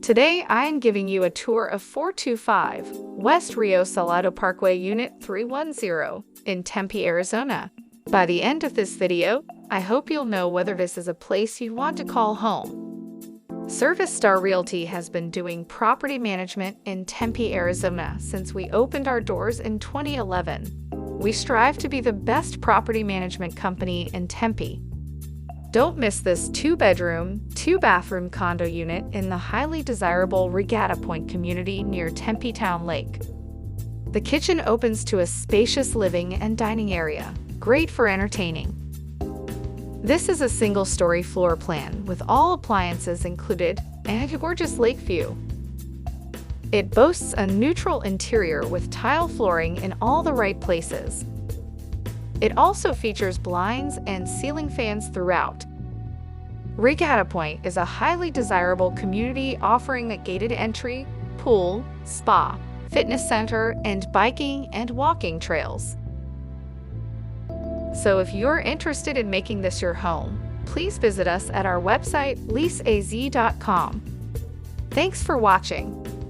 Today, I am giving you a tour of 425 West Rio Salado Parkway Unit 310 in Tempe, Arizona. By the end of this video, I hope you'll know whether this is a place you want to call home. Service Star Realty has been doing property management in Tempe, Arizona since we opened our doors in 2011. We strive to be the best property management company in Tempe. Don't miss this 2-bedroom, 2-bathroom condo unit in the highly desirable Regatta Pointe Community near Tempe Town Lake. The kitchen opens to a spacious living and dining area, great for entertaining. This is a single-story floor plan with all appliances included and a gorgeous lake view. It boasts a neutral interior with tile flooring in all the right places. It also features blinds and ceiling fans throughout. Regatta Pointe is a highly desirable community offering a gated entry, pool, spa, fitness center, and biking and walking trails. So if you're interested in making this your home, please visit us at our website leaseaz.com. Thanks for watching.